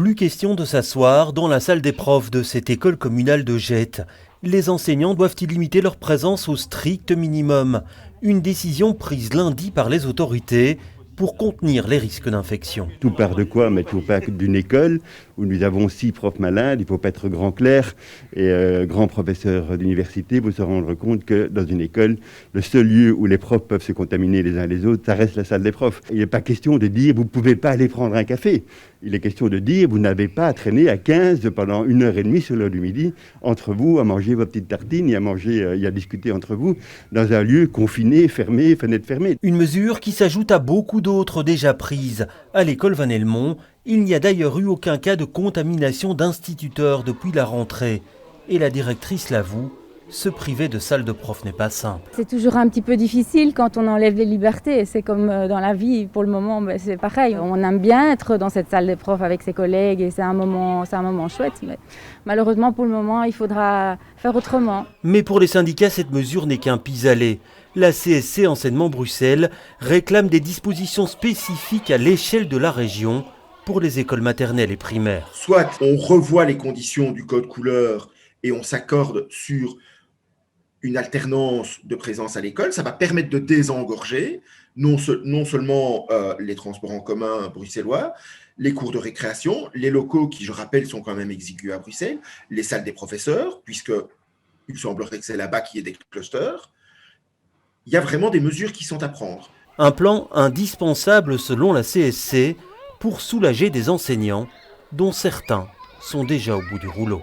Plus question de s'asseoir dans la salle des profs de cette école communale de Gette. Les enseignants doivent y limiter leur présence au strict minimum. Une décision prise lundi par les autorités pour contenir les risques d'infection. Tout part de quoi? Mais tout part d'une école où nous avons 6 profs malades. Il ne faut pas être grand clerc et grand professeur d'université pour se rendre compte que dans une école, le seul lieu où les profs peuvent se contaminer les uns les autres, ça reste la salle des profs. Il n'est pas question de dire vous ne pouvez pas aller prendre un café. Il est question de dire vous n'avez pas à traîner à 15 pendant 1h30 sur l'heure du midi entre vous à manger vos petites tartines et à discuter entre vous dans un lieu confiné, fermé, fenêtre fermée. Une mesure qui s'ajoute à beaucoup d'autres déjà prises. À l'école Van-Helmont, il n'y a d'ailleurs eu aucun cas de contamination d'instituteurs depuis la rentrée. Et la directrice l'avoue, se priver de salle de prof n'est pas simple. C'est toujours un petit peu difficile quand on enlève les libertés. C'est comme dans la vie, pour le moment, c'est pareil. On aime bien être dans cette salle des profs avec ses collègues et c'est un moment chouette. Mais malheureusement, pour le moment, il faudra faire autrement. Mais pour les syndicats, cette mesure n'est qu'un pis-aller. La CSC Enseignement Bruxelles réclame des dispositions spécifiques à l'échelle de la région pour les écoles maternelles et primaires. Soit on revoit les conditions du code couleur et on s'accorde sur une alternance de présence à l'école, ça va permettre de désengorger non seulement les transports en commun bruxellois, les cours de récréation, les locaux qui, je rappelle, sont quand même exigus à Bruxelles, les salles des professeurs, puisqu'il semblerait que c'est là-bas qu'il y ait des clusters. Il y a vraiment des mesures qui sont à prendre. Un plan indispensable selon la CSC pour soulager des enseignants dont certains sont déjà au bout du rouleau.